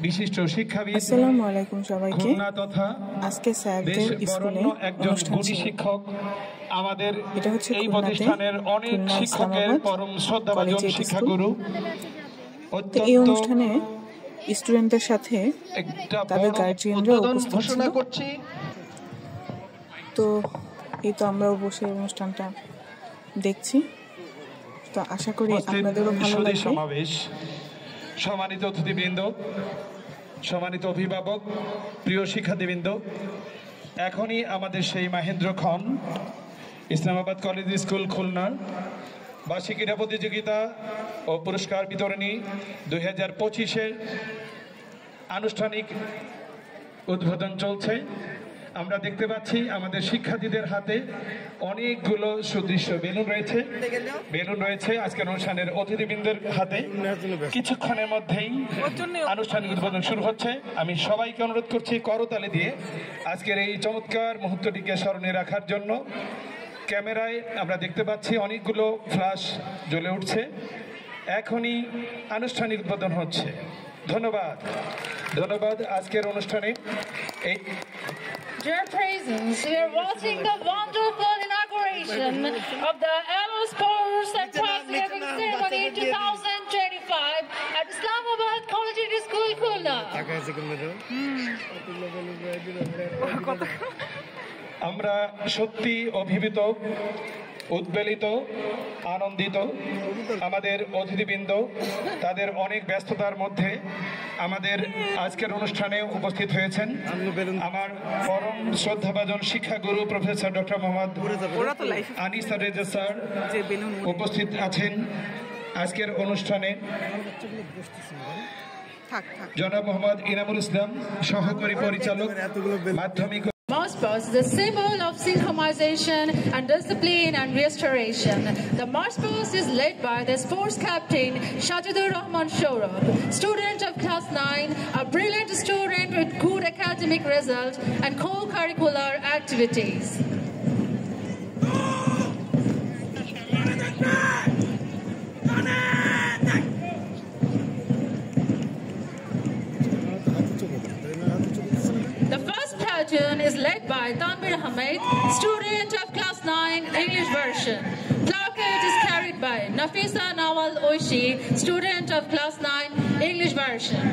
বিশিষ্ট শিক্ষাবিদ আসসালামু আলাইকুম সবাইকে। খুলনা তথা আজকে স্যারদের স্কুলে একজন গুণী শিক্ষক আমাদের এই প্রতিষ্ঠানের অনেক শিক্ষকের পরম শ্রদ্ধাভাজন শিক্ষাগুরু। এই অনুষ্ঠানে স্টুডেন্টদের সাথে তাদের গার্জিয়ানরা উপস্থিত ছিল। তো এই তো আমরাও বসে অনুষ্ঠানটা দেখছি। তো আশা করি আপনাদেরও ভালো লাগবে। সমাবেশ, সম্মানিত অতিথিবৃন্দ, সম্মানিত অভিভাবক, প্রিয় শিক্ষার্থীবৃন্দ, এখনই আমাদের সেই মহেন্দ্রক্ষণ ইসলামাবাদ কলেজ স্কুল খুলনার বার্ষিক ক্রীড়া প্রতিযোগিতা ও পুরস্কার বিতরণী 2025-এর আনুষ্ঠানিক উদ্বোধন চলছে। আমরা দেখতে পাচ্ছি আমাদের শিক্ষার্থীদের হাতে অনেকগুলো সুদৃশ্য বেলুন রয়েছে আজকের অনুষ্ঠানের অতিথিবৃন্দের হাতে। কিছুক্ষণের মধ্যেই আনুষ্ঠানিক উদ্বোধন শুরু হচ্ছে। আমি সবাইকে অনুরোধ করছি করতালি দিয়ে আজকের এই চমৎকার মুহূর্তটিকে স্মরণে রাখার জন্য। ক্যামেরায় আমরা দেখতে পাচ্ছি অনেকগুলো ফ্ল্যাশ জ্বলে উঠছে। এখনই আনুষ্ঠানিক উদ্বোধন হচ্ছে। ধন্যবাদ ধন্যবাদ আজকের অনুষ্ঠানে এই Dear presents, we are watching the wonderful inauguration of the annual Sports and Flag-Waving Ceremony 2025 at Islamabad College School, Khulna. আমরা সত্যি অভিভূত, উদ্বেলিত, আনন্দিত। আমাদের অতিথিবৃন্দ তাদের অনেক ব্যস্ততার মধ্যে আমাদের আজকের অনুষ্ঠানে উপস্থিত হয়েছেন। আমার পরম শ্রদ্ধাভাজন শিক্ষাগুরু professor doctor Mohammad Anis Reza sir উপস্থিত আছেন আজকের অনুষ্ঠানে। জনাব মোহাম্মদ ইনামুল ইসলাম সহকারী পরিচালক মাধ্যমিক। March past is a symbol of synchronization and discipline and restoration. The March past is led by the sports captain Shajidur Rahman Shourab, student of class 9, a brilliant student with good academic result and co-curricular activities. The first platoon is led by Tanvir Ahmed, student of class 9 English version. Placard is carried by Nafisa Nawal Oishi, student of class 9 English version.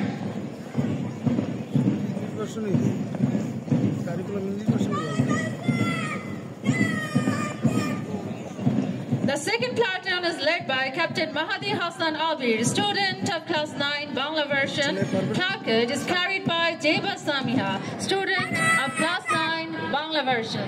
The second platoon is led by Captain Mahdi Hassan Abir, student of class 9 Bangla version. Placard is carried by Jeba Samiha, student of class 9 Bangla version.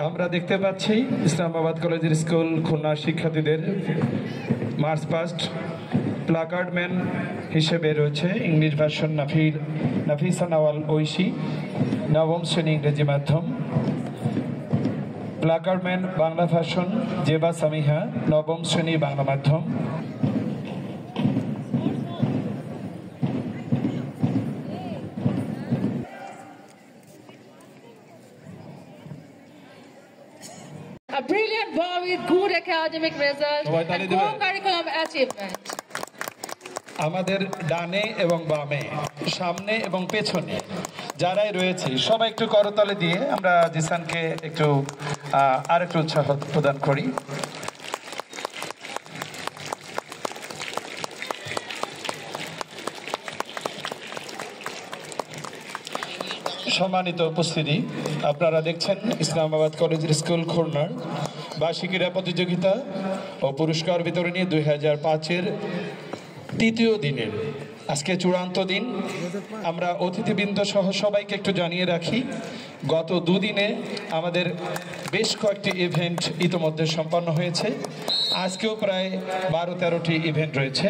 আমরা দেখতে পাচ্ছি ইসলামাবাদ কলেজের school খুলনার শিক্ষার্থীদের March past placardman হিসেবে রয়েছে English version Nafisa Nawal Oishi, নবম শ্রেণী ইংরেজি মাধ্যম। প্লাকার্ডম্যান বাংলা ভার্সন জেবা সামিহা, নবম শ্রেণী বাংলা মাধ্যম। A brilliant boy with good academic result and co-curriculum achievement. আমাদের ডানে এবং বামে, সামনে এবং পেছনে যারাই রয়েছে সবাই একটু করতালি দিয়ে আমরা জিসানকে একটু আরেকটু উৎসাহ প্রদান করি। সম্মানিত উপস্থিতি, আপনারা দেখছেন ইসলামাবাদ কলেজের স্কুল খুলনার বার্ষিক ক্রীড়া প্রতিযোগিতা ও পুরস্কার বিতরণী 2005-এর তৃতীয় দিনের আজকে চূড়ান্ত দিন। আমরা অতিথিবৃন্দ সহ সবাইকে একটু জানিয়ে রাখি, গত দুদিনে আমাদের বেশ কয়েকটি ইভেন্ট ইতোমধ্যে সম্পন্ন হয়েছে। আজকেও প্রায় 12-13টি ইভেন্ট রয়েছে।